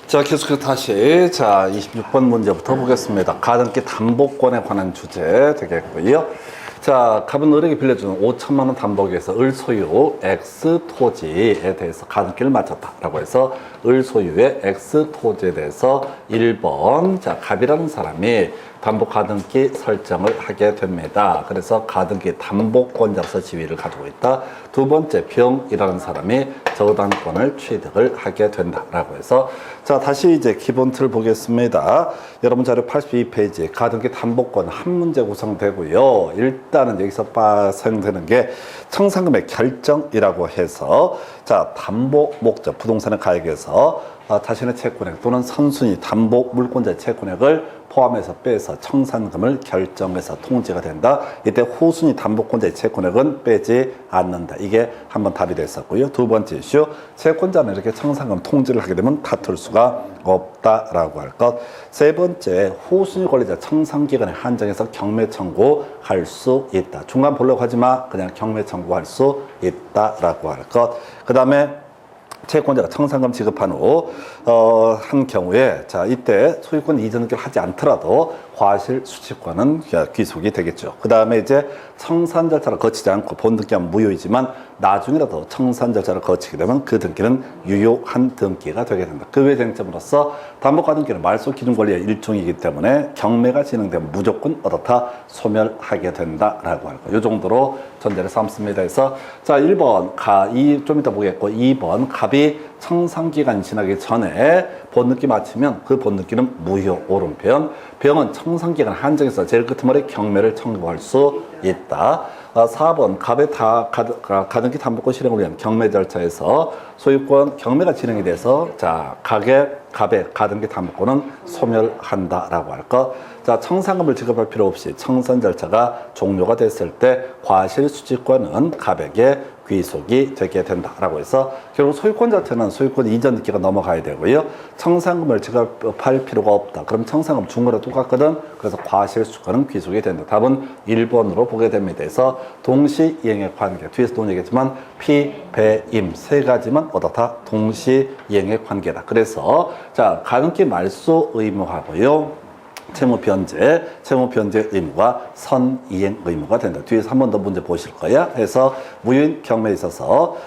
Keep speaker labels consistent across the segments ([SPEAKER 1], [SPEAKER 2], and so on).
[SPEAKER 1] 자, 계속해서 다시 26번 문제부터 보겠습니다. 가등기 담보권에 관한 주제 되겠고요. 자, 갑은 을에게 빌려주는 5천만 원 담보기에서 을 소유 X 토지에 대해서 가등기를 마쳤다라고 해서 을 소유의 X 토지에 대해서 1번 갑이라는 사람이 담보 가등기 설정을 하게 됩니다. 그래서 가등기 담보권자로서 지위를 가지고 있다. 두 번째, 병이라는 사람이 저당권을 취득을 하게 된다라고 해서 다시 이제 기본 틀 보겠습니다. 여러분 자료 82페이지 가등기 담보권 한 문제 구성되고요. 일단은 여기서 사용되는 게 청산금의 결정이라고 해서 담보 목적 부동산의 가액에서 자신의 채권액 또는 선순위 담보 물권자의 채권액을 포함해서 빼서 청산금을 결정해서 통지가 된다. 이때 후순위 담보권자의 채권액은 빼지 않는다. 이게 한번 답이 됐었고요. 두 번째 이슈, 채권자는 이렇게 청산금 통지를 하게 되면 다툴 수가 없다라고 할 것. 세 번째, 후순위 권리자 청산기간에 한정해서 경매 청구할 수 있다. 중간 보려고 하지 마. 그냥 경매 청구할 수 있다라고 할 것. 그 다음에 채권자가 청산금 지급한 후 한 경우에 이때 소유권 이전을 하지 않더라도 과실 수취권은 귀속이 되겠죠. 그 다음에 이제 청산 절차를 거치지 않고 본 등기하면 무효이지만 나중이라도 청산 절차를 거치게 되면 그 등기는 유효한 등기가 되게 된다. 그 외 쟁점으로서 담보가 등기는 말소 기준 권리의 일종이기 때문에 경매가 진행되면 무조건 어떻다 소멸하게 된다라고 할 거예요. 이 정도로 전제를 삼습니다. 해서 1번 좀 이따 보겠고 2번 갑이 청산기간 지나기 전에 본등기 마치면 그 본등기는 무효. 오른편 병은 청산기간 한정해서 제일 끝머리 경매를 청구할 수 있다. 4번 갑의 가등기 담보권 실행을 위한 경매 절차에서 소유권 경매가 진행이 돼서 갑의 가등기 담보권은 소멸한다라고 할 것. 청산금을 지급할 필요 없이 청산 절차가 종료가 됐을 때 과실 수취권은 갑에게 귀속이 되게 된다라고 해서 결국 소유권 자체는 소유권 이전 등기가 넘어가야 되고요. 청산금을 지급할 필요가 없다. 그럼 청산금 중거로 똑같거든. 그래서 과실 수취권은 귀속이 된다. 답은 1번으로 보게 됩니다. 그래서 동시이행의 관계, 뒤에서 또 얘기했지만 피, 배, 임 세 가지만 어떻다? 동시이행의 관계다. 그래서 가등기 말소 의무하고요. 채무 변제 의무가 선이행 의무가 된다. 뒤에서 한 번 더 문제 보실 거야. 해서 무효인 경매에 있어서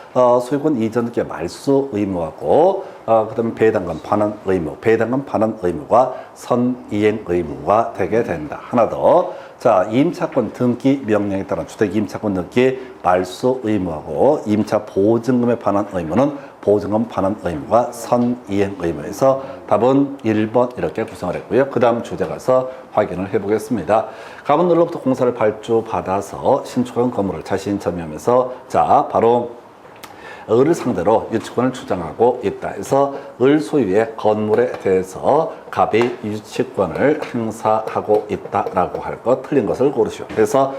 [SPEAKER 1] 소유권 이전 등기 말소 의무하고 그다음에 배당금 반환 의무가 선이행 의무가 되게 된다. 하나 더. 임차권 등기 명령에 따른 주택 임차권 등기 말소 의무하고 임차 보증금의 반환 의무는 보증금 반환 의무가 선이행 의무에서 답은 1번 이렇게 구성을 했고요. 그 다음 주제 가서 확인을 해보겠습니다. 갑은 을로부터 공사를 발주받아서 신축한 건물을 자신 점유하면서 바로 을을 상대로 유치권을 주장하고 있다. 그래서 을 소유의 건물에 대해서 갑이 유치권을 행사하고 있다라고 할 것, 틀린 것을 고르시오. 그래서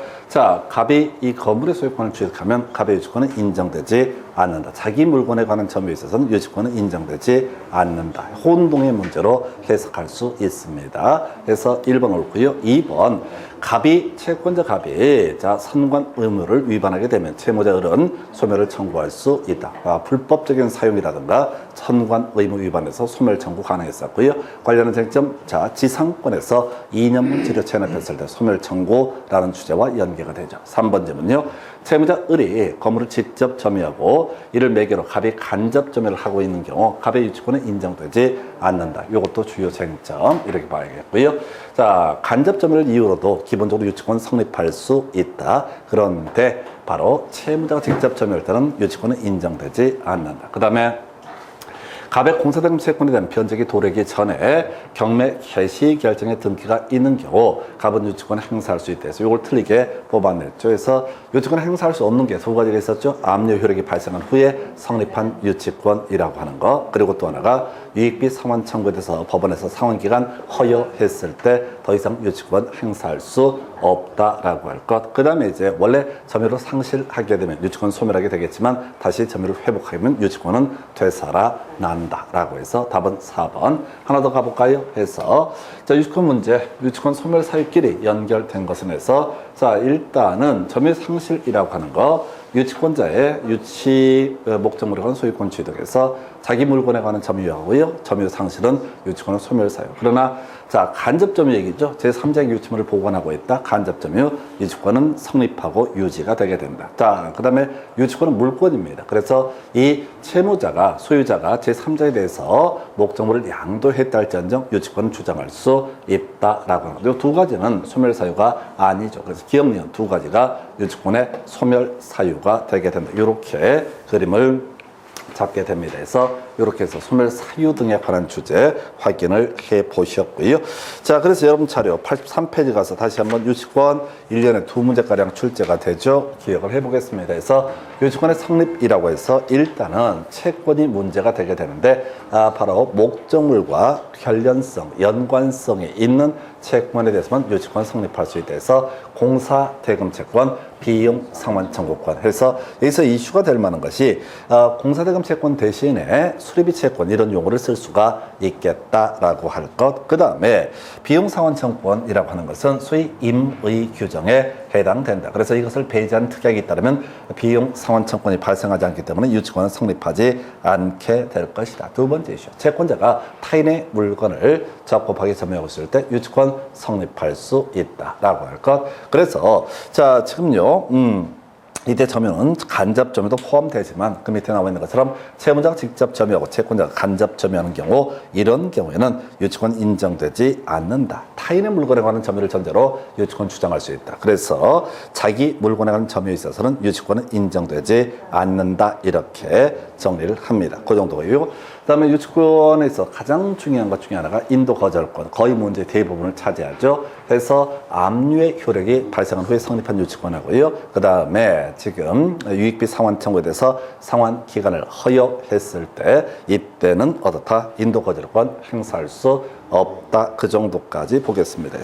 [SPEAKER 1] 갑이 이 건물의 소유권을 취득하면 갑의 유치권은 인정되지 않는다. 자기 물건에 관한 점유에 있어서는 유치권은 인정되지 않는다. 혼동의 문제로 해석할 수 있습니다. 그래서 1번 옳고요. 2번 채권자 갑이 선관 의무를 위반하게 되면 채무자 을은 소멸을 청구할 수 있다. 불법적인 사용이라든가 선관 의무 위반에서 소멸 청구 가능했었고요. 관련한 쟁점, 지상권에서 2년분 지료 체납했을 때 소멸 청구라는 주제와 연계가 되죠. 3번 질문요. 채무자 을이 건물을 직접 점유하고 이를 매개로 갑이 간접 점유를 하고 있는 경우 갑의 유치권은 인정되지 않는다. 이것도 주요 쟁점 이렇게 봐야겠고요. 간접 점유를 이유로도 기본적으로 유치권 성립할 수 있다. 그런데 바로 채무자가 직접 점유할 때는 유치권은 인정되지 않는다. 그 다음에 갑의 공사대금 채권에 대한 변제기 도래기 전에 경매 개시 결정의 등기가 있는 경우 갑은 유치권을 행사할 수 있다. 그래서 이걸 틀리게 뽑아냈죠. 그래서 유치권을 행사할 수 없는 게 두 가지가 있었죠. 압류 효력이 발생한 후에 성립한 유치권이라고 하는 거. 그리고 또 하나가 유익비 상환 청구에 대해서 법원에서 상환기간 허여했을 때 더 이상 유치권 행사할 수 없다라고 할 것. 그 다음에 이제 원래 점유를 상실하게 되면 유치권 소멸하게 되겠지만 다시 점유를 회복하게 되면 유치권은 되살아난다라고 해서 답은 4번. 하나 더 가볼까요? 해서 유치권 문제, 유치권 소멸 사유끼리 연결된 것은 해서 일단은 점유 상실이라고 하는 거 유치권자의 유치 목적물에 관한 소유권 취득에서 자기 물건에 관한 점유하고요. 점유 상실은 유치권은 소멸사유. 그러나 자, 간접 점유 얘기죠. 제3자에게 유치물을 보관하고 있다. 간접 점유, 유치권은 성립하고 유지가 되게 된다. 자, 그 다음에 유치권은 물권입니다. 그래서 이 채무자가, 소유자가 제3자에 대해서 목적물을 양도했다 할지언정 유치권은 주장할 수 있다라고 합니다. 이 두 가지는 소멸사유가 아니죠. 그래서 기억니은 두 가지가 유치권의 소멸사유가 되게 된다. 이렇게 그림을 잡게 됩니다. 그래서 이렇게 해서 소멸사유 등에 관한 주제 확인을 해 보셨고요. 자, 그래서 여러분 자료 83페이지 가서 다시 한번 유치권 1년에 2문제가량 출제가 되죠. 기억을 해 보겠습니다. 그래서 유치권의 성립이라고 해서 일단은 채권이 문제가 되게 되는데 바로 목적물과 관련성, 연관성이 있는 채권에 대해서만 유치권 성립할 수 있다 해서 공사대금채권, 비용상환청구권 해서 여기서 이슈가 될 만한 것이 공사대금 채권 대신에 수리비 채권 이런 용어를 쓸 수가 있겠다라고 할 것. 그 다음에 비용상환청구권이라고 하는 것은 소위 임의 규정에 해당된다. 그래서 이것을 배제한 특약이 있다면 비용상환청구권이 발생하지 않기 때문에 유치권은 성립하지 않게 될 것이다. 두 번째 이슈. 채권자가 타인의 물건을 적법하게 점유하고 있을 때 유치권 성립할 수 있다라고 할 것. 그래서 자, 지금요. 이때 점유는 간접 점유도 포함되지만 그 밑에 나와 있는 것처럼 채무자가 직접 점유하고 채권자가 간접 점유하는 경우 이런 경우에는 유치권 인정되지 않는다. 타인의 물건에 관한 점유를 전제로 유치권 주장할 수 있다. 그래서 자기 물건에 관한 점유에 있어서는 유치권은 인정되지 않는다. 이렇게 정리를 합니다. 그 정도고요. 그 다음에 유치권에서 가장 중요한 것 중에 하나가 인도거절권, 거의 문제의 대부분을 차지하죠. 그래서 압류의 효력이 발생한 후에 성립한 유치권하고요. 그 다음에 지금 유익비 상환 청구에 대해서 상환 기간을 허용했을 때 이때는 어떻다? 인도거절권 행사할 수 없다. 그 정도까지 보겠습니다.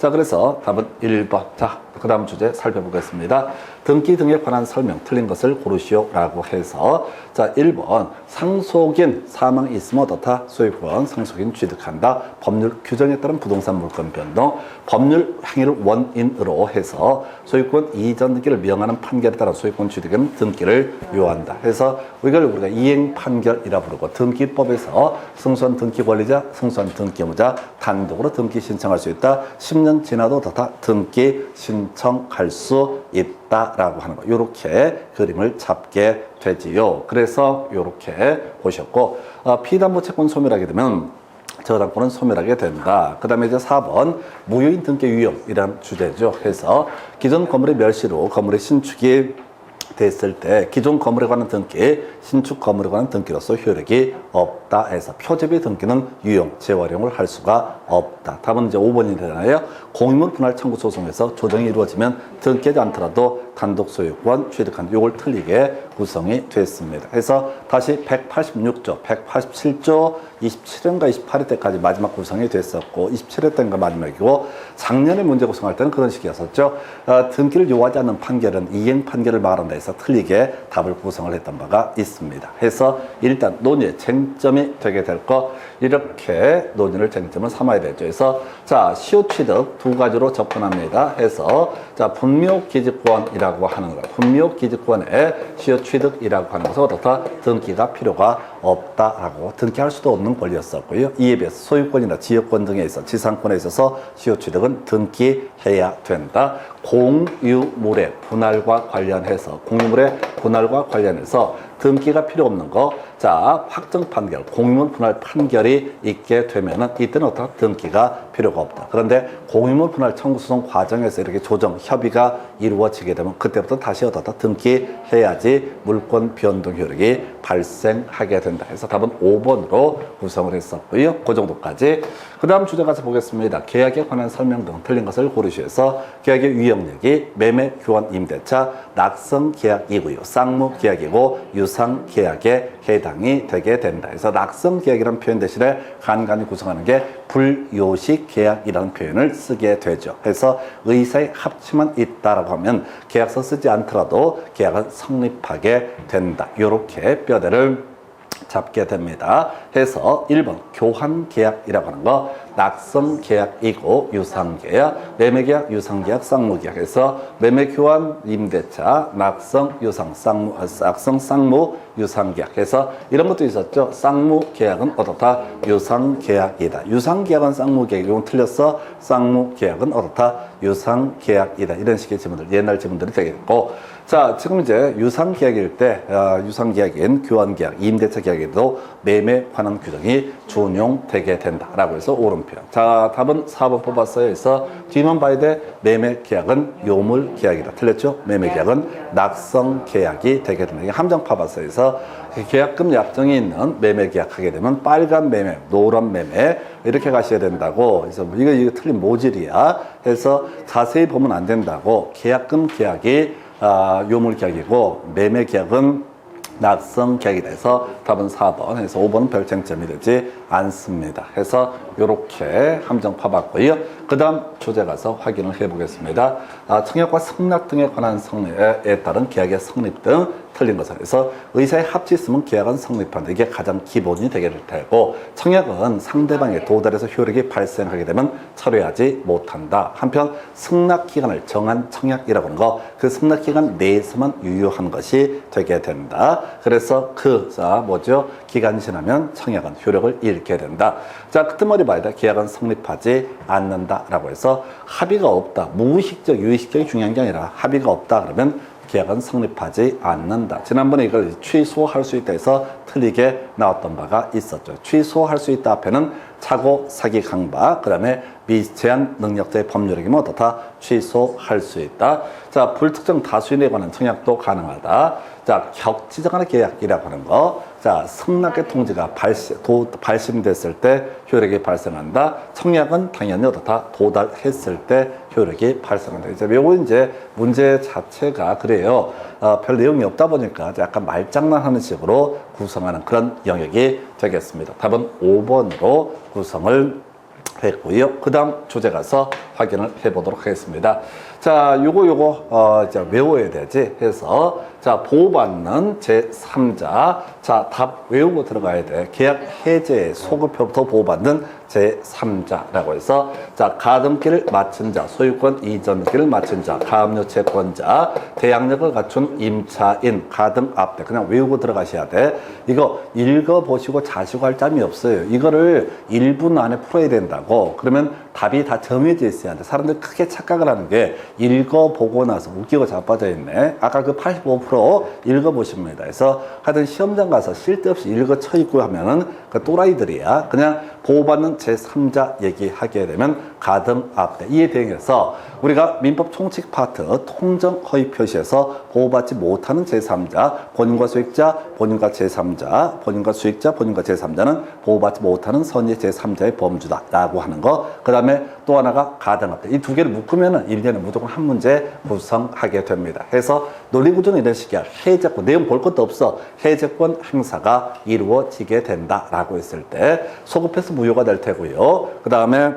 [SPEAKER 1] 그래서 답은 1번. 자, 그 다음 주제 살펴보겠습니다. 등기 등에 관한 설명 틀린 것을 고르시오라고 해서 자, 1번 상속인 사망이 있으면 어떻다? 소유권 상속인 취득한다. 법률 규정에 따른 부동산 물권 변동, 법률 행위를 원인으로 해서 소유권 이전 등기를 명하는 판결에 따라 소유권 취득에는 등기를 요한다. 해서 이걸 우리가 이행 판결이라 부르고 등기법에서 승소한 등기 권리자, 승소한 등기무자 단독으로 등기 신청할 수 있다. 10년 지나도 어떻다? 등기 신청할 수 있다라고 하는 거. 이렇게 그림을 잡게 되지요. 그래서 이렇게 보셨고 피담보 채권 소멸하게 되면 저당권은 소멸하게 된다. 그 다음에 이제 4번 무효인 등기 유형이라는 주제죠. 해서 기존 건물의 멸시로 건물의 신축이 됐을 때 기존 건물에 관한 등기, 신축 건물에 관한 등기로서 효력이 없다 해서 표제비 등기는 유용, 재활용을 할 수가 없다. 답은 이제 5번이 되잖아요. 공유물 분할 청구 소송에서 조정이 이루어지면 등기하지 않더라도 단독 소유권 취득한 요걸 틀리게 구성이 됐습니다. 그래서 다시 186조, 187조 27회인가 28회 때까지 마지막 구성이 됐었고 27회 때인가 마지막이고 작년에 문제 구성할 때는 그런 식이었었죠. 등기를 요하지 않는 판결은 이행 판결을 말한다 해서 틀리게 답을 구성을 했던 바가 있습니다. 해서 일단 논의의 쟁점이 되게 될 거 이렇게 논의를 쟁점을 삼아야 되죠. 그래서 자, 시효 취득 두 가지로 접근합니다. 해서 자, 분묘기지권이라고 하는 거, 분묘기지권에 시효 취득이라고 하는 것은 어떻다? 등기가 필요가 없다라고 등기할 수도 없는 권리였었고요. 이에 비해서 소유권이나 지역권 등에 있어 지상권에 있어서 시효 취득은 등기해야 된다. 공유물의 분할과 관련해서 등기가 필요 없는 거. 자, 확정 판결, 공유물 분할 판결이 있게 되면은 이때는 어떻다? 등기가 필요가 없다. 그런데 공유물 분할 청구 소송 과정에서 이렇게 조정, 협의가 이루어지게 되면 그때부터 다시 어떻다? 등기해야지 물권 변동 효력이 발생하게 된다. 그래서 답은 5번으로 구성을 했었고요. 그 정도까지. 그 다음 주제 가서 보겠습니다. 계약에 관한 설명 등 틀린 것을 고르시해서 계약의 유형력이 매매, 교환, 임대차, 낙성 계약이고요. 쌍무 계약이고 유상 계약에 해당이 되게 된다. 그래서 낙성 계약이라는 표현 대신에 간간히 구성하는 게 불요식 계약이라는 표현을 쓰게 되죠. 그래서 의사의 합치만 있다라고 하면 계약서 쓰지 않더라도 계약은 성립하게 된다. 이렇게 뼈대를 잡게 됩니다. 해서 1번 교환 계약이라고 하는 거 낙성계약이고 유상계약, 매매계약, 유상계약, 쌍무계약 해서 매매교환, 임대차, 낙성, 유상, 낙성, 쌍무, 유상계약 해서 이런 것도 있었죠. 쌍무계약은 어떻다? 유상계약이다. 유상계약은 쌍무계약. 이건 틀렸어. 쌍무계약은 어떻다? 유상계약이다. 이런 식의 지문들, 옛날 지문들이 되겠고. 자, 지금 이제 유상계약일 때, 유상계약인 교환계약, 임대차 계약에도 매매 관한 규정이 준용되게 된다라고 해서 오른편. 자, 답은 4번 뽑았어요. 그래서 뒤만 봐야 돼. 매매계약은 요물계약이다. 틀렸죠? 매매계약은 낙성계약이 되게 된다. 이게 함정 파봤어요. 그래서 계약금 약정이 있는 매매계약 하게 되면 빨간 매매, 노란 매매 이렇게 가셔야 된다고. 그래서 이거 틀린 모질이야. 해서 자세히 보면 안 된다고. 계약금 계약이 요물계약이고 매매계약은 낙성계약이 돼서 답은 4번 해서 5번은 별 쟁점이 되지 않습니다. 해서 이렇게 함정 파봤고요. 그 다음 주제 가서 확인을 해보겠습니다. 청약과 승낙 등에 관한 성립에 따른 계약의 성립 등 틀린 것을 해서 의사의 합치 있으면 계약은 성립한다. 이게 가장 기본이 되게 될 테고 청약은 상대방의 도달에서 효력이 발생하게 되면 철회하지 못한다. 한편 승낙 기간을 정한 청약이라고 하는 거 그 승낙 기간 내에서만 유효한 것이 되게 된다. 그래서 기간이 지나면 청약은 효력을 잃게 된다. 자, 끄트머리 봐야 돼. 계약은 성립하지 않는다라고 해서 합의가 없다. 무의식적, 유의식적이 중요한 게 아니라 합의가 없다 그러면 계약은 성립하지 않는다. 지난번에 이걸 취소할 수 있다 해서 틀리게 나왔던 바가 있었죠. 취소할 수 있다 앞에는 착오, 사기, 강박, 그 다음에 미제한 능력자의 법률이면 어떻다? 취소할 수 있다. 자, 불특정 다수인에 관한 청약도 가능하다. 자, 격지정한의 계약이라고 하는 거. 자, 승낙의 통지가 발심됐을 때 효력이 발생한다. 청약은 당연히 어떻다? 도달했을 때 효력이 발생한다. 이제 요거 이제 문제 자체가 그래요. 별 내용이 없다 보니까 약간 말장난하는 식으로 구성하는 그런 영역이 되겠습니다. 답은 5번으로 구성을 했고요. 그 다음 주제 가서 확인을 해보도록 하겠습니다. 자, 요거 이제 외워야 되지 해서 자, 보호받는 제3자. 자, 답 외우고 들어가야 돼. 계약 해제 소급표부터 보호받는 제3자라고 해서 자, 가등기를 마친 자, 소유권 이전기를 마친 자, 가압류 채권자, 대항력을 갖춘 임차인, 가등 앞대. 그냥 외우고 들어가셔야 돼. 이거 읽어보시고 자시고 할 짬이 없어요. 이거를 1분 안에 풀어야 된다고. 그러면 답이 다 정해져 있어야 돼. 사람들 크게 착각을 하는 게 읽어보고 나서 웃기고 자빠져 있네. 아까 그 85% 읽어보십니다. 그래서 하여튼 시험장 가서 쓸데없이 읽어 쳐있고 하면은 그 또라이들이야. 그냥 보호받는 제3자 얘기하게 되면 가등 앞대. 이에 대응해서 우리가 민법 총칙 파트 통정 허위 표시에서 보호받지 못하는 제3자, 본인과 수익자, 본인과 제3자, 본인과 수익자, 본인과 제3자는 보호받지 못하는 선의 제3자의 범주다라고 하는 거. 그 다음에 또 하나가 가등 앞대. 이 두 개를 묶으면은 1년에 무조건 한 문제 구성하게 됩니다. 해서 논리구조는 이런 식이야. 해제권, 내용 볼 것도 없어. 해제권 행사가 이루어지게 된다라고 했을 때 소급해서 무효가 될 테고요. 그 다음에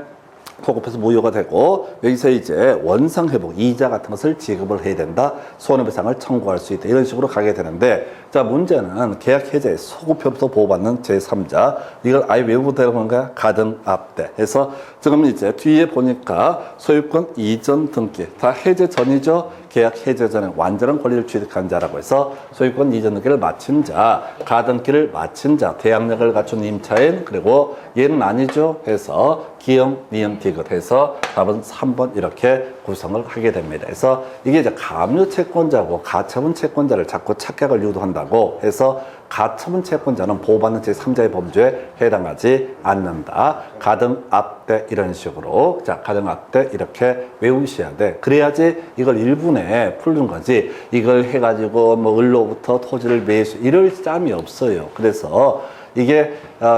[SPEAKER 1] 소급해서 무효가 되고 여기서 이제 원상회복, 이자 같은 것을 지급을 해야 된다. 손해배상을 청구할 수 있다. 이런 식으로 가게 되는데 자, 문제는 계약 해제 소급표부터 보호받는 제3자. 이걸 아예 외우고 들어가는 거야. 가등 앞대. 해서 지금 이제 뒤에 보니까 소유권 이전 등기 다 해제 전이죠. 계약 해제 전에 완전한 권리를 취득한 자라고 해서 소유권 이전 등기를 마친 자, 가등기를 마친 자, 대항력을 갖춘 임차인, 그리고 얘는 아니죠. 해서 기형, 니은, 디귿 해서 답은 3번 이렇게 구성을 하게 됩니다. 그래서 이게 이제 가압류 채권자고 가처분 채권자를 자꾸 착각을 유도한다고 해서 가처분 채권자는 보호받는 제3자의 범주에 해당하지 않는다. 가등 앞대 이런 식으로 자, 가등 앞대 이렇게 외우셔야 돼. 그래야지 이걸 1분에 풀는 거지. 이걸 해가지고 뭐 을로부터 토지를 매수 이럴 짬이 없어요. 그래서 이게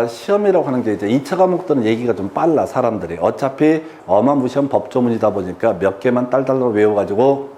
[SPEAKER 1] 시험이라고 하는 게 이제 2차 과목들은 얘기가 좀 빨라. 사람들이 어차피 어마무시한 법조문이다 보니까 몇 개만 딸딸로 외워가지고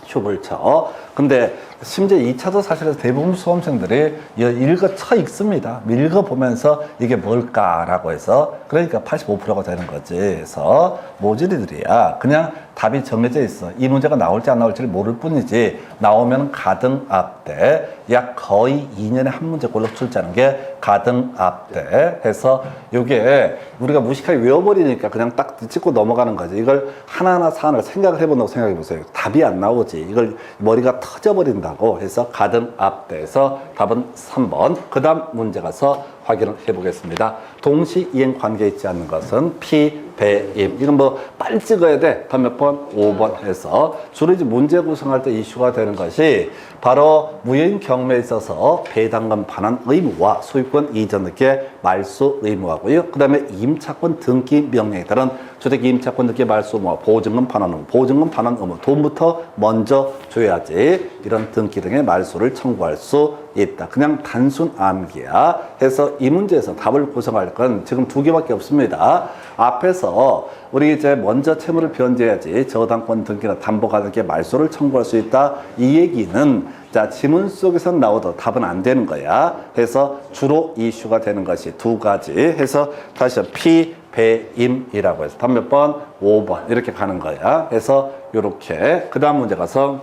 [SPEAKER 1] 흉을 쳐. 근데 심지어 2차도 사실은 대부분 수험생들이 읽어쳐 읽습니다. 읽어보면서 이게 뭘까라고 해서 그러니까 85%가 되는 거지. 그래서 모듈이들이야 그냥 답이 정해져 있어. 이 문제가 나올지 안 나올지를 모를 뿐이지 나오면 가등압대 약 거의 2년에 한 문제 골라 출제하는 게 가등압대 해서 이게 우리가 무식하게 외워버리니까 그냥 딱 찍고 넘어가는 거지. 이걸 하나하나 사안을 생각을 해본다고 생각해 보세요. 답이 안 나오지. 이걸 머리가 터져버린다고 해서 가등압대에서 답은 3번. 그 다음 문제 가서 확인을 해보겠습니다. 동시이행 관계 있지 않는 것은 피, 배, 임. 이건 뭐 빨리 찍어야 돼. 다음 몇 번? 5번 해서 주로 이제 문제 구성할 때 이슈가 되는 것이 바로 무효인 경매에 있어서 배당금 반환 의무와 소유권 이전 등기의 말소 의무하고요. 그 다음에 임차권 등기 명령에 따른 주택 임차권 등기 말소 의무와 보증금 반환 의무, 보증금 반환 의무, 돈부터 먼저 줘야지 이런 등기 등의 말소를 청구할 수 있다. 그냥 단순 암기야 해서 이 문제에서 답을 구성할 건 지금 두 개밖에 없습니다. 앞에서 우리 이제 먼저 채무를 변제해야지 저당권 등기나 담보가등기의 말소를 청구할 수 있다. 이 얘기는 자 지문 속에서 나오도 답은 안 되는 거야. 그래서 주로 이슈가 되는 것이 두 가지 해서 다시 피, 배, 임이라고 해서 답 몇 번? 5번 이렇게 가는 거야. 그래서 이렇게 그 다음 문제 가서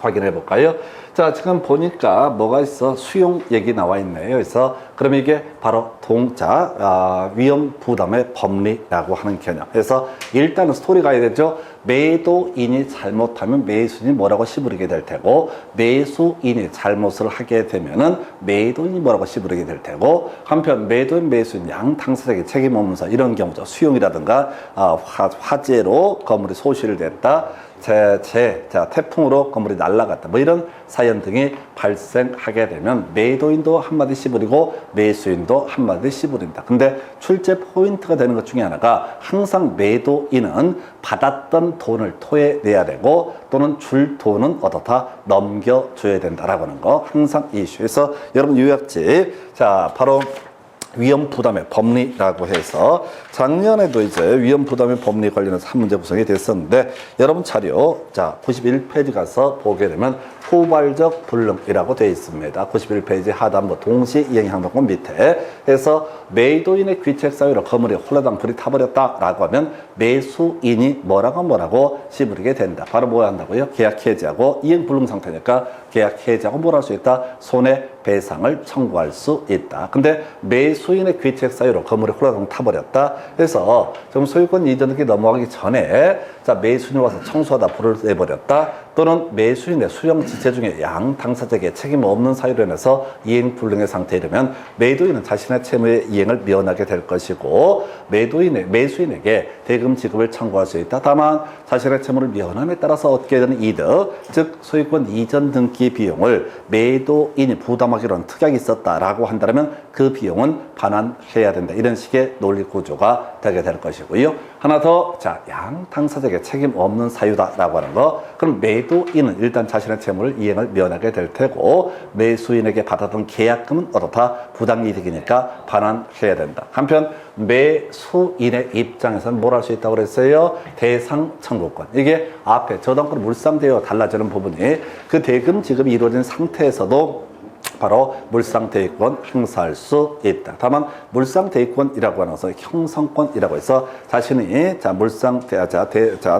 [SPEAKER 1] 확인해 볼까요? 자, 지금 보니까 뭐가 있어? 수용 얘기 나와 있네요. 그래서 그러면 이게 바로 동자 위험 부담의 법리라고 하는 개념. 그래서 일단은 스토리 가야 되죠. 매도인이 잘못하면 매수인이 뭐라고 씨부리게 될 테고 매수인이 잘못을 하게 되면은 매도인이 뭐라고 씨부리게 될 테고 한편 매도인 매수인 양 당사자에게 책임 없는 이런 경우죠. 수용이라든가 화재로 건물이 소실이 됐다. 자, 태풍으로 건물이 날아갔다. 뭐 이런 사연 등이 발생하게 되면 매도인도 한마디 씨부리고 매수인도 한마디 씨부린다. 근데 출제 포인트가 되는 것 중에 하나가 항상 매도인은 받았던 돈을 토해내야 되고 또는 줄 돈은 어떻다 넘겨줘야 된다라고 하는 거 항상 이슈에서 여러분 요약집 자 바로 위험 부담의 법리라고 해서 작년에도 이제 위험 부담의 법리 관련해서 한 문제 구성이 됐었는데 여러분 자료 자 91페이지 가서 보게 되면 후발적 불능이라고 되어 있습니다. 91페이지 하단부 동시이행 항목문 밑에 해서 매도인의 귀책 사유로 건물이 홀라당 불이 타버렸다라고 하면 매수인이 뭐라고 씨부리게 된다. 바로 뭐 한다고요? 계약 해지하고 이행 불능 상태니까 계약 해지하고 뭘 할 수 있다? 손해배상을 청구할 수 있다. 근데 매수인의 귀책 사유로 건물이 홀라당 타버렸다. 그래서 좀 소유권 이전 등기 넘어가기 전에 자 매수인이 와서 청소하다 불을 내버렸다. 또는 매수인의 수령 지체 중에 양 당사자에게 책임 없는 사유로 인해서 이행 불능의 상태에 이르면 매도인은 자신의 채무의 이행을 면하게 될 것이고 매수인에게 대금 지급을 청구할 수 있다. 다만 자신의 채무를 면함에 따라서 얻게 되는 이득, 즉 소유권 이전 등기 비용을 매도인이 부담하기로 한 특약이 있었다라고 한다면 그 비용은 반환해야 된다. 이런 식의 논리 구조가 되게 될 것이고요. 하나 더, 자, 양 당사자에게 책임 없는 사유다라고 하는 거. 그럼 매도인은 일단 자신의 채무를 이행을 면하게 될 테고 매수인에게 받았던 계약금은 어떻다? 부당이득이니까 반환해야 된다. 한편 매수인의 입장에서는 뭘 할 수 있다고 그랬어요? 대상 청구권. 이게 앞에 저당권 물상대와 달라지는 부분이 그 대금 지급이 이루어진 상태에서도 바로 물상대위권 행사할 수 있다. 다만 물상대위권이라고 하는 것은 형성권이라고 해서 자신이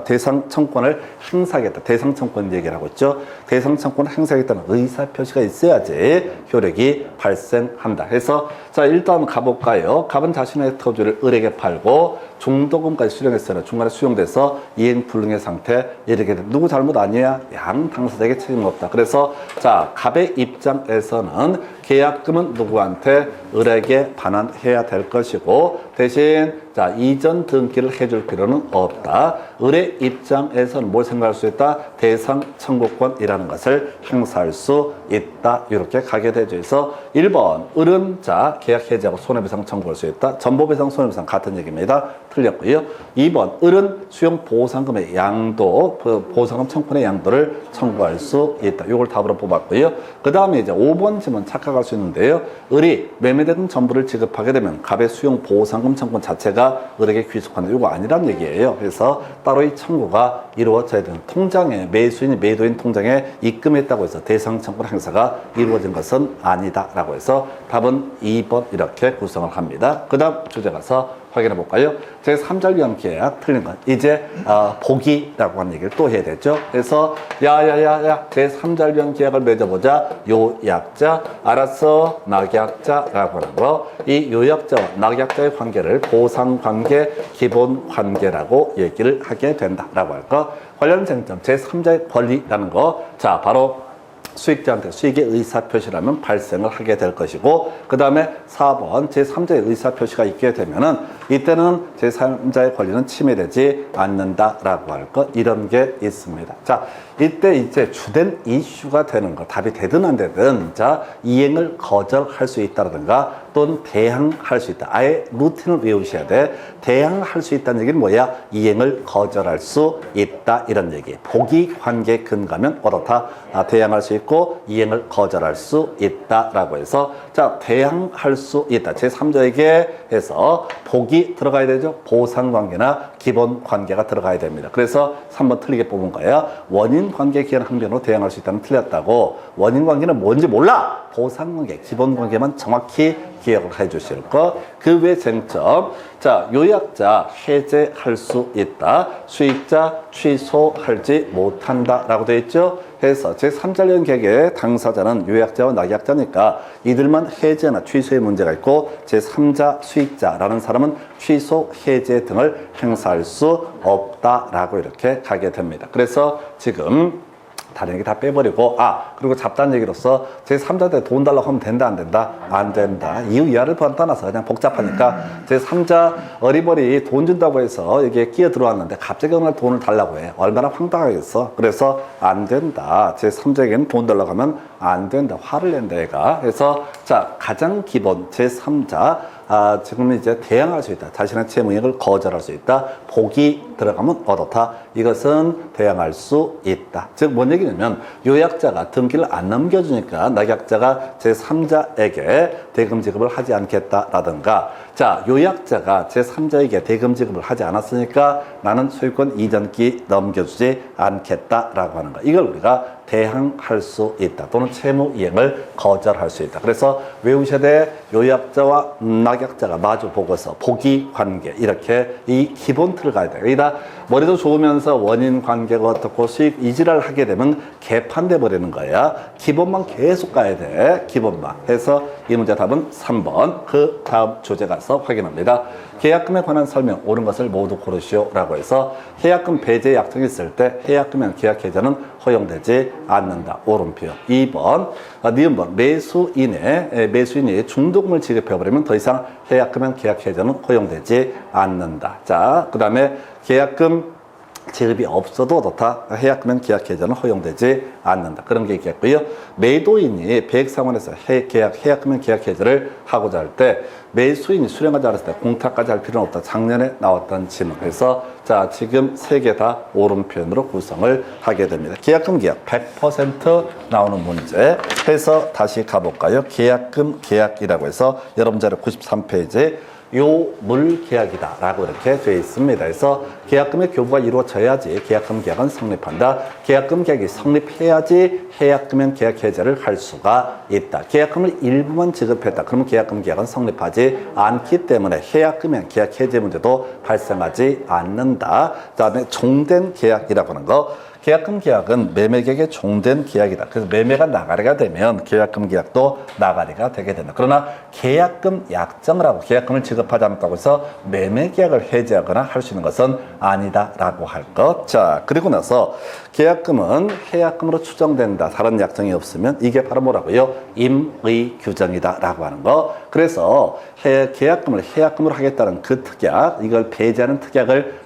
[SPEAKER 1] 대상 청권을 행사하겠다. 대상 청권 얘기를 하고 있죠. 대상 청권을 행사하겠다는 의사 표시가 있어야지 효력이 발생한다. 해서 자 일단 가볼까요? 갑은 자신의 토지를 을에게 팔고 중도금까지 수령했으나 중간에 수용돼서 이행 불능의 상태에 이르게 된 누구 잘못 아니야? 양 당사자에게 책임 없다. 그래서 자 갑의 입장에서는 계약금은 누구한테? 을에게 반환해야 될 것이고 대신 자 이전 등기를 해줄 필요는 없다. 을의 입장에서는 뭘 생각할 수 있다? 대상 청구권이라는 것을 행사할 수 있다. 이렇게 가게 되죠. 그래서 1번 을은 자 계약 해지하고 손해배상 청구할 수 있다. 전보배상 손해배상 같은 얘기입니다. 틀렸고요. 2번 을은 수용 보상금의 양도 보상금 청구의 양도를 청구할 수 있다. 이걸 답으로 뽑았고요. 그 다음에 이제 5번 질문 착각할 들어갈 수 있는데요. 을이 매매된 전부를 지급하게 되면 갑의 수용 보상금 청구 자체가 을에게 귀속한다. 이거 아니란 얘기예요. 그래서 따로 이 청구가 이루어져야 되는 통장에 매수인이 매도인 통장에 입금했다고 해서 대상 청구 행사가 이루어진 것은 아니다라고 해서 답은 2번 이렇게 구성을 합니다. 그 다음 주제 가서 확인해 볼까요? 제3자 위험 계약 틀린 건 이제 보기라고 하는 얘기를 또 해야 되죠. 그래서 야야야야 제3자 위험 계약을 맺어보자. 요약자 알았어 낙약자라고 하는 거. 이 요약자와 낙약자의 관계를 보상관계, 기본관계라고 얘기를 하게 된다라고 할 거. 관련 쟁점 제3자의 권리라는 거. 자 바로 수익자한테 수익의 의사표시라면 발생을 하게 될 것이고 그 다음에 4번 제3자의 의사표시가 있게 되면은 이때는 제3자의 권리는 침해되지 않는다라고 할 것 이런 게 있습니다. 자 이때 이제 주된 이슈가 되는 거 답이 되든 안 되든 자 이행을 거절할 수 있다라든가 또는 대항할 수 있다. 아예 루틴을 외우셔야 돼. 대항할 수 있다는 얘기는 뭐야? 이행을 거절할 수 있다 이런 얘기. 보기 관계 근거면 어떻다? 대항할 수 있고 이행을 거절할 수 있다라고 해서 자 대항할 수 있다. 제3자에게 해서 보기 들어가야 되죠. 보상관계나 기본관계가 들어가야 됩니다. 그래서 3번 틀리게 뽑은 거예요. 원인관계 기한 항변으로 대항할 수 있다는 틀렸다고. 원인관계는 뭔지 몰라. 보상관계, 기본관계만 정확히 기억을 해 주실 거. 그 외 쟁점. 자, 요약자 해제할 수 있다. 수익자 취소하지 못한다. 라고 되어 있죠. 해서 제3자련 계획의 당사자는 요약자와 낙약자니까 이들만 해제나 취소의 문제가 있고 제3자 수익자라는 사람은 취소, 해제 등을 행사할 수 없다라고 이렇게 가게 됩니다. 그래서 지금 다른 얘기 다 빼버리고 그리고 잡다한 얘기로서 제3자한테 돈 달라고 하면 된다 안 된다? 안 된다. 이유 이하를 떠나서 그냥 복잡하니까 제3자 어리버리 돈 준다고 해서 여기에 끼어 들어왔는데 갑자기 어느 날 돈을 달라고 해. 얼마나 황당하겠어. 그래서 안 된다. 제3자에게는 돈 달라고 하면 안 된다. 화를 낸다 얘가. 그래서 자 가장 기본 제3자 지금은 이제 대항할 수 있다. 자신의 채무액을 거절할 수 있다. 복이 들어가면 어떻다. 이것은 대항할 수 있다. 즉 뭔 얘기냐면 요약자가 등기를 안 넘겨주니까 낙약자가 제3자에게 대금 지급을 하지 않겠다라든가 자 요약자가 제3자에게 대금 지급을 하지 않았으니까 나는 소유권 이전기 넘겨주지 않겠다라고 하는 거. 이걸 우리가 대항할 수 있다. 또는 채무 이행을 거절할 수 있다. 그래서 외우셔야 돼. 요약자와 낙약자가 마주 보고서 보기 관계 이렇게 이 기본 틀을 가야 돼. 여기다 머리도 좋으면서 원인 관계가 어떻고 수익 이지랄 하게 되면 개판돼 버리는 거야. 기본만 계속 가야 돼. 기본만. 해서 이 문제 답은 3번. 그 다음 주제 가서 확인합니다. 계약금에 관한 설명 옳은 것을 모두 고르시오라고 해서 해약금 배제 약정이 있을 때 해약금이나 계약 해제는 허용되지 않는다. 옳은표. 2번 니은번 매수인이 중도금을 지급해버리면 더 이상 해약금이나 계약 해제는 허용되지 않는다. 자, 그 다음에 계약금 지급이 없어도 어떻다? 해약금은 계약 해제는 허용되지 않는다. 그런 게 있겠고요. 매도인이 배액 상환에서 해약금은 계약 해제를 하고자 할 때 매수인이 수령하지 않았을 때 공탁까지 할 필요는 없다. 작년에 나왔던 질문. 그래서 자 지금 3개 다 옳은 표현으로 구성을 하게 됩니다. 계약금 계약 100% 나오는 문제 해서 다시 가볼까요? 계약금 계약이라고 해서 여러분 자료 93페이지 요물 계약이다 라고 이렇게 되어 있습니다. 그래서 계약금의 교부가 이루어져야지 계약금 계약은 성립한다. 계약금 계약이 성립해야지 해약금형 계약 해제를 할 수가 있다. 계약금을 일부만 지급했다. 그러면 계약금 계약은 성립하지 않기 때문에 해약금형 계약 해제 문제도 발생하지 않는다. 그 다음에 종된 계약이라고 하는 거. 계약금 계약은 매매계약의 종된 계약이다. 그래서 매매가 나가리가 되면 계약금 계약도 나가리가 되게 된다. 그러나 계약금 약정을 하고 계약금을 지급하지 않았다고 해서 매매 계약을 해지하거나 할 수 있는 것은 아니다라고 할 것. 자, 그리고 나서 계약금은 해약금으로 추정된다. 다른 약정이 없으면 이게 바로 뭐라고요? 임의 규정이다라고 하는 거. 그래서 계약금을 해약금으로 하겠다는 그 특약, 이걸 배제하는 특약을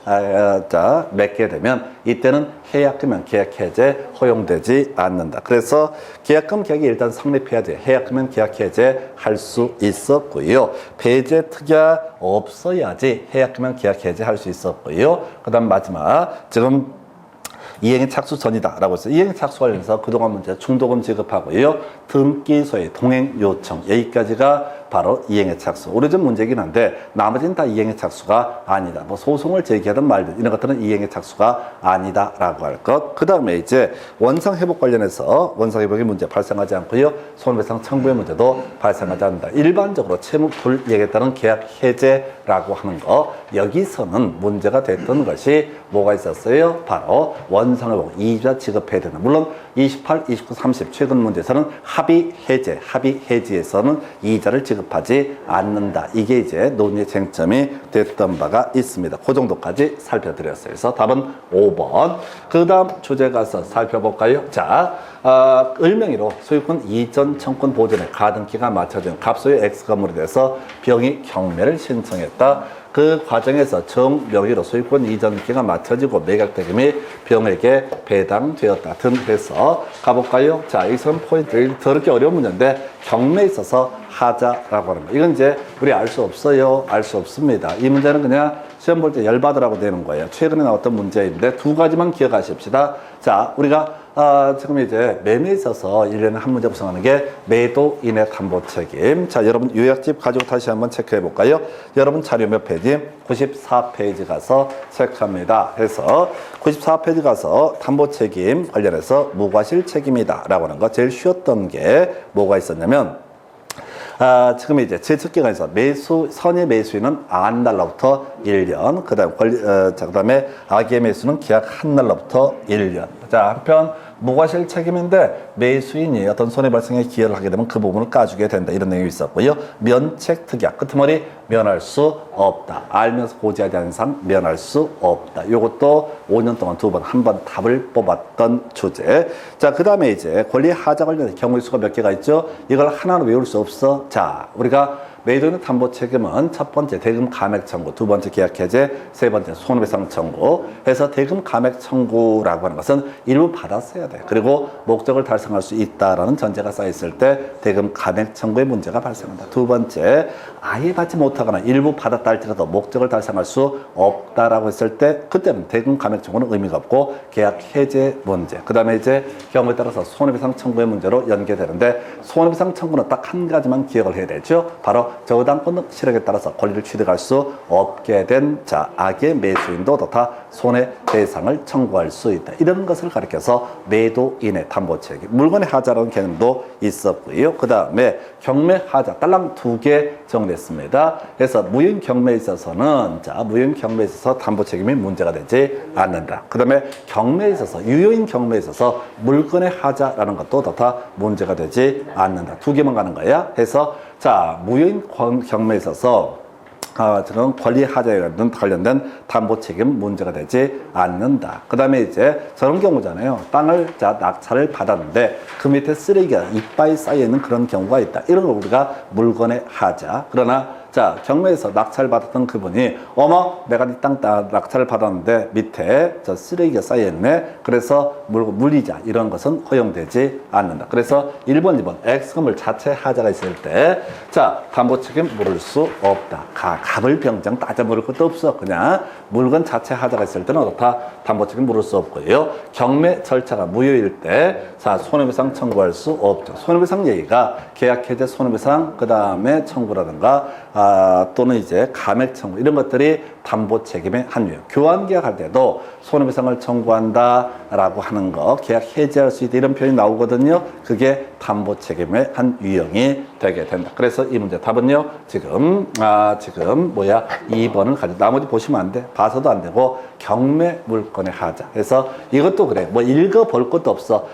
[SPEAKER 1] 맺게 되면 이때는 해약금은 계약 해제 허용되지 않는다. 그래서 계약금 계약이 일단 성립해야 돼. 해약금은 계약 해제 할 수 있었고요. 배제 특약 없어야지 해약금은 계약 해제 할 수 있었고요. 그 다음 마지막 지금 이행의 착수 전이다 라고 해서 이행의 착수 관련해서 그동안 문제 중도금 지급하고요. 등기 소위 동행 요청 여기까지가 바로 이행의 착수. 오래전 문제긴 한데 나머지는 다 이행의 착수가 아니다. 뭐 소송을 제기하든 말든 이런 것들은 이행의 착수가 아니다 라고 할 것. 그 다음에 이제 원상 회복 관련해서 원상 회복의 문제 발생하지 않고요. 손해배상 청구의 문제도 발생하지 않는다. 일반적으로 채무 불이행에 따른 계약 해제라고 하는 거 여기서는 문제가 됐던 것이 뭐가 있었어요? 바로 원상 회복 이자 지급해야 된다. 물론 28, 29, 30 최근 문제에서는 합의 해지에서는 이자를 지급하지 않는다. 이게 이제 논의의 쟁점이 됐던 바가 있습니다. 그 정도까지 살펴드렸어요. 그래서 답은 5번. 그 다음 주제 가서 살펴볼까요? 자, 을명의로 소유권 이전 청구 보전에 가등기가 맞춰진 갑소유 X 건물에 대해서 병이 경매를 신청했다. 그 과정에서 정명의로 소유권 이전기가 맞춰지고 매각 대금이 병에게 배당되었다 등 해서 가볼까요? 자, 이선 포인트 더럽게 어려운 문제인데 경매에 있어서 하자라고 하는 거. 이건 이제 우리 알 수 없어요. 알 수 없습니다. 이 문제는 그냥 시험 볼 때 열받으라고 되는 거예요. 최근에 나왔던 문제인데 두 가지만 기억하십시다. 자, 우리가 지금 이제 매매에 있어서 1년에 한 문제 구성하는 게 매도인의 담보 책임. 자, 여러분 요약집 가지고 다시 한번 체크해 볼까요? 여러분 자료 몇 페이지? 94페이지 가서 체크합니다. 해서 94페이지 가서 담보 책임 관련해서 무과실 책임이다 라고 하는 거 제일 쉬웠던 게 뭐가 있었냐면 지금 이제 제측기관에서 선의 매수인은 안 날로부터 1년, 그다음에 악의 매수는 계약 한 날로부터 1년. 자, 한편 무과실 책임인데 매수인이 어떤 손해 발생에 기여를 하게 되면 그 부분을 까주게 된다. 이런 내용이 있었고요. 면책 특약, 끄트머리 면할 수 없다. 알면서 고지하지 않은 이상 면할 수 없다. 이것도 5년 동안 한 번 답을 뽑았던 주제. 자, 그 다음에 이제 권리 하자 관련해서 경우의 수가 몇 개가 있죠. 이걸 하나로 외울 수 없어. 자, 우리가 매도인의 담보 책임은 첫 번째 대금 감액 청구, 두 번째 계약 해제, 세 번째 손해배상 청구 해서 대금 감액 청구라고 하는 것은 일부 받았어야 돼. 그리고 목적을 달성할 수 있다라는 전제가 쌓여 있을 때 대금 감액 청구의 문제가 발생한다. 두 번째, 아예 받지 못하거나 일부 받았다 할지라도 목적을 달성할 수 없다라고 했을 때 그때는 대금 감액 청구는 의미가 없고 계약 해제 문제. 그다음에 이제 경우에 따라서 손해배상 청구의 문제로 연계되는데 손해배상 청구는 딱 한 가지만 기억을 해야 되죠. 바로 저당권 실력에 따라서 권리를 취득할 수 없게 된 악의 매수인도 다 손해배상을 청구할 수 있다. 이런 것을 가리켜서 매도인의 담보 책임, 물건의 하자라는 개념도 있었고요. 그 다음에 경매 하자, 딸랑 2개 정리했습니다. 그래서 무효인 경매에 있어서는 무효인 경매에 있어서 담보 책임이 문제가 되지 않는다. 그 다음에 경매에 있어서 유효인 경매에 있어서 물건의 하자라는 것도 다 문제가 되지 않는다. 2개만 가는 거야. 해서 무효인 경매에 있어서 지금 권리 하자에 관련된 담보 책임 문제가 되지 않는다. 그 다음에 이제 저런 경우잖아요. 땅을 낙찰을 받았는데 그 밑에 쓰레기가 이빠이 쌓여있는 그런 경우가 있다. 이런 걸 우리가 물건의 하자. 그러나 경매에서 낙찰 받았던 그분이 어머 내가 이 땅 낙찰을 받았는데 밑에 쓰레기가 쌓여있네. 그래서 물리자 이런 것은 허용되지 않는다. 그래서 1번, 2번 X건물 자체 하자가 있을 때 담보 책임 물을 수 없다. 갑을 병장 따져 물을 것도 없어. 그냥 물건 자체 하자가 있을 때는 어떻다? 담보 책임 물을 수 없고요. 경매 절차가 무효일 때 손해배상 청구할 수 없죠. 손해배상 얘기가 계약 해제 손해배상 그 다음에 청구라든가 또는 이제 감액 청구 이런 것들이 담보 책임의 한 유형. 교환 계약할 때도 손해배상을 청구한다라고 하는 거, 계약 해지할 수 있다 이런 표현이 나오거든요. 그게 담보 책임의 한 유형이 되게 된다. 그래서 이 문제 답은요. 지금 2번을 가지고 나머지 보시면 안 돼. 봐서도 안 되고 경매 물건의 하자. 그래서 이것도 그래. 뭐 읽어볼 것도 없어.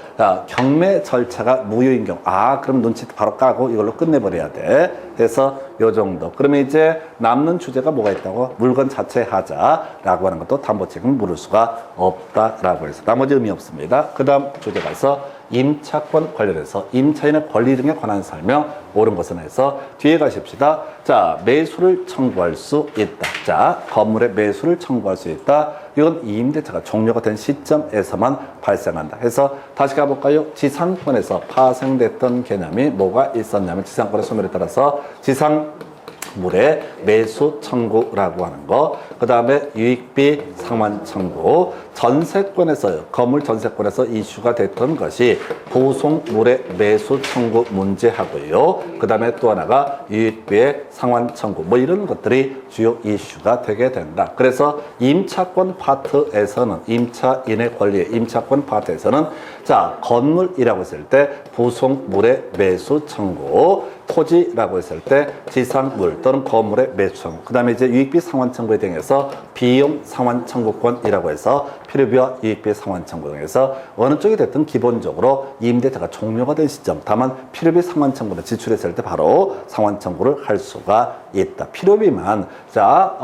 [SPEAKER 1] 경매 절차가 무효인 경우. 그럼 눈치 바로 까고 이걸로 끝내버려야 돼. 그래서 요 정도. 그러면 이제 남는 주제가 뭐가 있다고? 물건 자체 하자라고 하는 것도 담보 책임 물을 수가 없다라고 해서 나머지 의미 없습니다. 그 다음 주제가 있어. 임차권 관련해서 임차인의 권리 등에 관한 설명 옳은 것은 해서 뒤에 가십시다. 매수를 청구할 수 있다. 건물의 매수를 청구할 수 있다. 이건 임대차가 종료가 된 시점에서만 발생한다. 해서 다시 가볼까요? 지상권에서 파생됐던 개념이 뭐가 있었냐면 지상권의 소멸에 따라서 지상 물의 매수 청구라고 하는 거, 그 다음에 유익비 상환 청구, 전세권에서, 건물 전세권에서 이슈가 됐던 것이 부속물의 매수 청구 문제하고요. 그 다음에 또 하나가 유익비의 상환 청구, 뭐 이런 것들이 주요 이슈가 되게 된다. 그래서 임차권 파트에서는, 임차인의 권리의 임차권 파트에서는 자, 건물이라고 했을 때 부속물의 매수 청구, 토지라고 했을 때 지상물 또는 건물의 매수 청구, 그 다음에 이제 유익비 상환 청구에 대해서 비용 상환 청구권이라고 해서 필요비와 유익비 상환 청구 등에서 어느 쪽이 됐든 기본적으로 임대차가 종료가 된 시점, 다만 필요비 상환 청구를 지출했을 때 바로 상환 청구를 할 수가 있다. 필요비만, 자,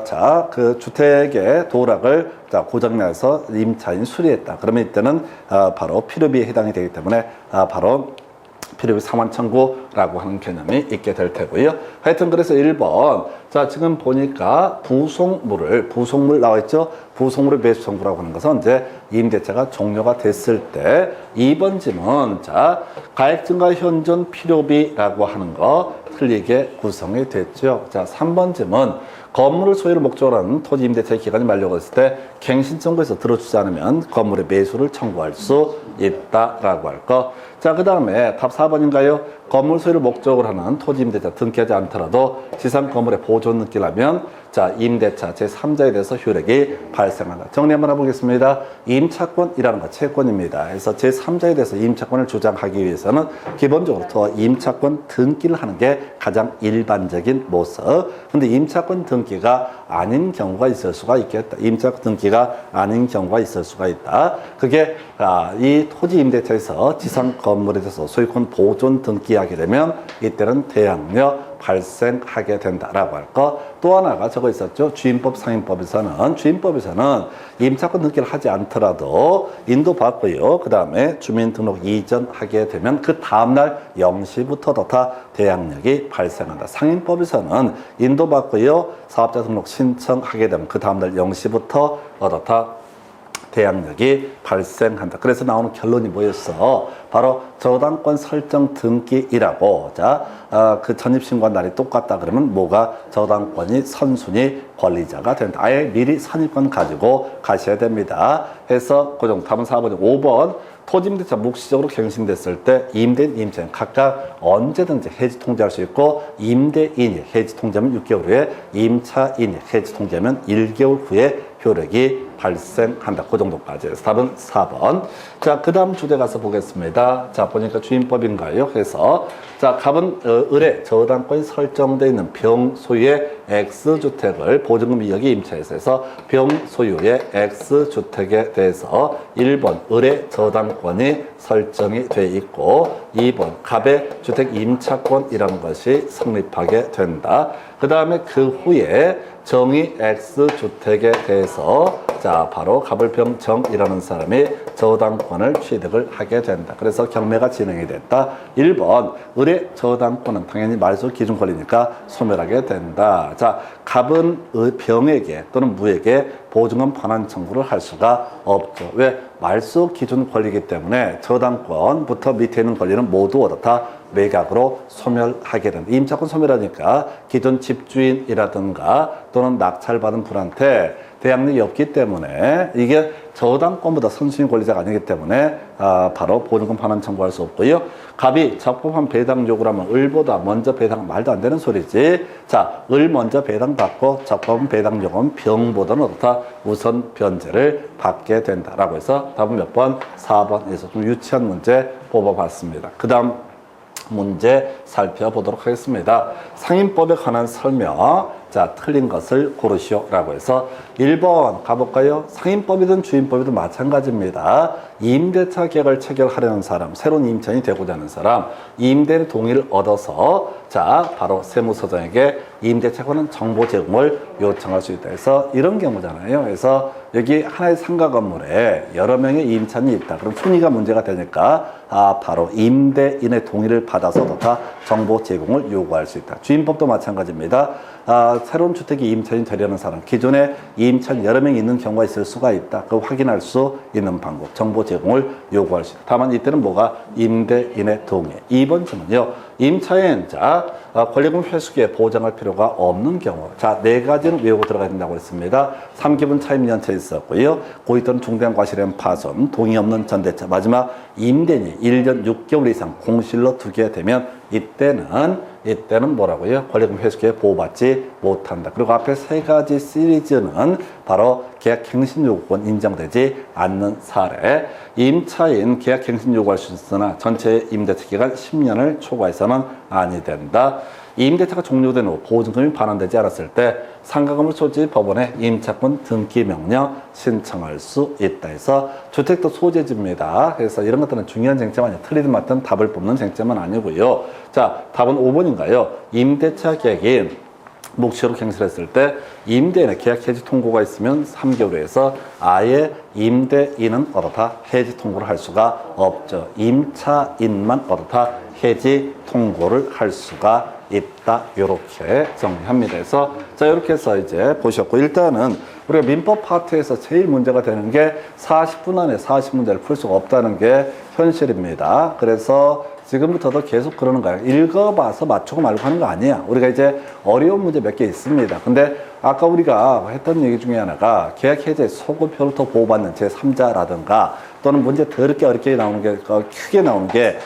[SPEAKER 1] 자, 그 주택의 도락을 자, 고장나서 임차인 수리했다. 그러면 이때는 바로 필요비에 해당이 되기 때문에 바로 필요비 상환 청구라고 하는 개념이 있게 될 테고요. 하여튼 그래서 1번, 자, 지금 보니까 부속물 나와 있죠? 부속물의 매수 청구라고 하는 것은 이제 임대차가 종료가 됐을 때 2번 질문, 자, 가액 증가 현존 필요비라고 하는 거 틀리게 구성이 됐죠. 자, 3번 질문, 건물을 소유를 목적으로 하는 토지 임대차의 기간이 만료됐을 때 갱신 청구에서 들어주지 않으면 건물의 매수를 청구할 수 있다라고 할 거. 자, 그 다음에 답 4번인가요? 건물 소유를 목적으로 하는 토지 임대차 등기하지 않더라도 지상 건물의 보존 등기라면 자, 임대차 제3자에 대해서 효력이 발생한다. 정리 한번 해보겠습니다. 임차권이라는 거 채권입니다. 그래서 제3자에 대해서 임차권을 주장하기 위해서는 기본적으로 더 임차권 등기를 하는 게 가장 일반적인 모습. 근데 임차권 등기가 아닌 경우가 있을 수가 있겠다. 임차권 등기가 아닌 경우가 있을 수가 있다. 그게 이 토지 임대차에서 지상 건물에 대해서 소유권 보존 등기하게 되면 이때는 대항력 발생하게 된다라고 할 거. 또 하나가 저거 있었죠. 주임법 상임법에서는 임차권 등기를 하지 않더라도 인도받고요. 그 다음에 주민등록 이전하게 되면 그 다음날 0시부터 대항력이 발생한다. 상임법에서는 인도받고요. 사업자 등록 신청하게 되면 그 다음날 0시부터 대항력이 발생한다. 그래서 나오는 결론이 뭐였어? 바로 저당권 설정 등기이라고. 자, 그 전입신고한 날이 똑같다 그러면 뭐가 저당권이 선순위 권리자가 된다. 아예 미리 선입권 가지고 가셔야 됩니다. 해서 그 정도. 답은 4번이고 5번. 토지임대차 묵시적으로 갱신됐을 때 임대인, 임차인 각각 언제든지 해지 통지할 수 있고, 임대인이 해지 통지하면 6개월 후에, 임차인이 해지 통지하면 1개월 후에 효력이 발생한다. 그 정도까지. 답은 4번. 자, 그 다음 주제 가서 보겠습니다. 자, 보니까 주임법인가요? 해서 자, 갑은 을에 저당권이 설정되어 있는 병소유의 X주택을 보증금 2억이 임차해서 해서 병소유의 X주택에 대해서 1번 을의 저당권이 설정이 되어 있고, 2번 갑의 주택 임차권이라는 것이 성립하게 된다. 그 다음에 그 후에 정의 X주택에 대해서 자, 바로 갑을병정이라는 사람이 저당권을 취득을 하게 된다. 그래서 경매가 진행이 됐다. 1번, 을의 저당권은 당연히 말소 기준 권리니까 소멸하게 된다. 자, 갑은 병에게 또는 무에게 보증금 반환 청구를 할 수가 없죠. 왜? 말소 기준 권리이기 때문에 저당권부터 밑에 있는 권리는 모두 다 매각으로 소멸하게 된다. 임차권 소멸하니까 기존 집주인이라든가 또는 낙찰받은 분한테 대항력이 없기 때문에 이게 저당권보다 선순위 권리자가 아니기 때문에 바로 보증금 반환 청구할 수 없고요. 갑이 적법한 배당 요구를 하면 을보다 먼저 배당, 말도 안 되는 소리지. 자, 을 먼저 배당받고 적법한 배당 요구는 병보다는 어떻다? 우선 변제를 받게 된다라고 해서 답은 몇 번? 4번에서 좀 유치한 문제 뽑아봤습니다. 그 다음 문제 살펴보도록 하겠습니다. 상임법에 관한 설명. 자, 틀린 것을 고르시오라고 해서 1번 가볼까요? 상임법이든 주임법이든 마찬가지입니다. 임대차 계약을 체결하려는 사람, 새로운 임차인이 되고자 하는 사람, 임대인의 동의를 얻어서 자, 바로 세무서장에게 임대차 관한 정보 제공을 요청할 수 있다 해서 이런 경우잖아요. 그래서 여기 하나의 상가 건물에 여러 명의 임차인이 있다. 그럼 순위가 문제가 되니까 바로 임대인의 동의를 받아서도 다 정보 제공을 요구할 수 있다. 주임법도 마찬가지입니다. 새로운 주택이 임차인이 되려는 사람, 기존에 임차인 여러 명이 있는 경우가 있을 수가 있다. 그걸 확인할 수 있는 방법, 정보 제공을 요구할 수 있다. 다만 이때는 뭐가 임대인의 동의. 2번 질문요. 임차인, 권리금 회수기에 보장할 필요가 없는 경우. 자, 4가지는 외우고 들어가야 된다고 했습니다. 3기분 차임 연체 있었고요. 고의 또는 중대한 과실행 파손, 동의 없는 전대차. 마지막 임대인이 1년 6개월 이상 공실로 두게 되면 이때는 뭐라고요? 권리금 회수기에 보호받지 못한다. 그리고 앞에 3가지 시리즈는 바로 계약갱신 요구권 인정되지 않는 사례. 임차인 계약갱신 요구할 수 있으나 전체 임대차 기간 10년을 초과해서는 아니 된다. 임대차가 종료된 후 보증금이 반환되지 않았을 때 상가건물 소지 법원에 임차권 등기 명령 신청할 수 있다 해서 주택도 소재지입니다. 그래서 이런 것들은 중요한 쟁점 아니에요. 틀리든 맞든 답을 뽑는 쟁점은 아니고요. 자, 답은 5번인가요? 임대차 계약이 묵시로 갱신했을 때 임대인의 계약 해지 통고가 있으면 3개월에서 아예 임대인은 어떻다 해지 통고를 할 수가 없죠. 임차인만 어떻다 해지 통고를 할 수가 있다. 이렇게 정리합니다. 그래서 자, 이렇게 해서 이제 보셨고, 일단은 우리가 민법 파트에서 제일 문제가 되는 게 40분 안에 40문제를 풀 수가 없다는 게 현실입니다. 그래서 지금부터도 계속 그러는 거예요. 읽어봐서 맞추고 말고 하는 거 아니야. 우리가 이제 어려운 문제 몇 개 있습니다. 근데 아까 우리가 했던 얘기 중에 하나가 계약 해제 소급표를 더 보호받는 제3자라든가 또는 문제 더럽게 어렵게 나오는 게, 크게 나오는 게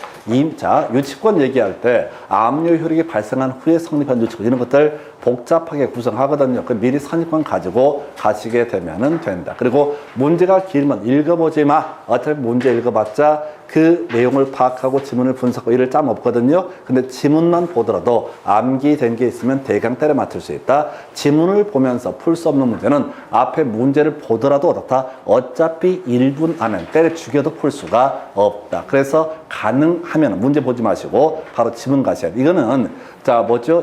[SPEAKER 1] 유치권 얘기할 때 압류 효력이 발생한 후에 성립한 유치권 이런 것들 복잡하게 구성하거든요. 그 미리 선입권 가지고 가시게 되면은 된다. 그리고 문제가 길면 읽어보지 마. 어차피 문제 읽어봤자 그 내용을 파악하고 지문을 분석하고 이럴 짬 없거든요. 근데 지문만 보더라도 암기된 게 있으면 대강 때려 맞출 수 있다. 지문을 보면서 풀 수 없는 문제는 앞에 문제를 보더라도 어떻다? 어차피 1분 안에 때려 죽여도 풀 수가 없다. 그래서 가능하면 문제 보지 마시고 바로 지문 가셔야 돼. 이거는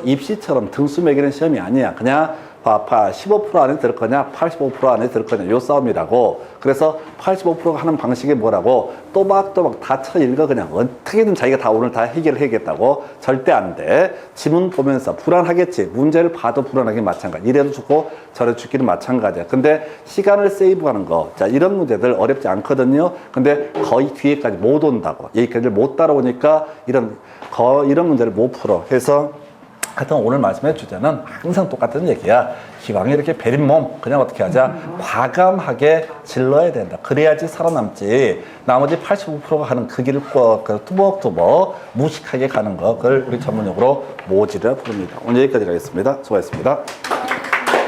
[SPEAKER 1] 입시처럼 등수 매기는 시험이 아니야. 그냥 15% 안에 들 거냐 85% 안에 들 거냐 요 싸움이라고. 그래서 85%가 하는 방식이 뭐라고? 또박또박 다 쳐 읽어. 그냥 어떻게든 자기가 다 오늘 다 해결해야겠다고. 절대 안 돼. 지문 보면서 불안하겠지. 문제를 봐도 불안하긴 마찬가지. 이래도 죽고 저래도 죽기는 마찬가지야. 근데 시간을 세이브하는 거, 이런 문제들 어렵지 않거든요. 근데 거의 뒤에까지 못 온다고. 여기까지 못 따라오니까 이런 문제를 못 풀어. 해서 하여튼 오늘 말씀해 주제는 항상 똑같은 얘기야. 기왕에 이렇게 베린 몸 그냥 어떻게 하자? 과감하게 질러야 된다. 그래야지 살아남지. 나머지 85%가 하는 그 길을 뚜벅뚜벅 무식하게 가는 거, 그걸 우리 전문용어로 모지라 부릅니다. 오늘 여기까지 가겠습니다. 수고하셨습니다.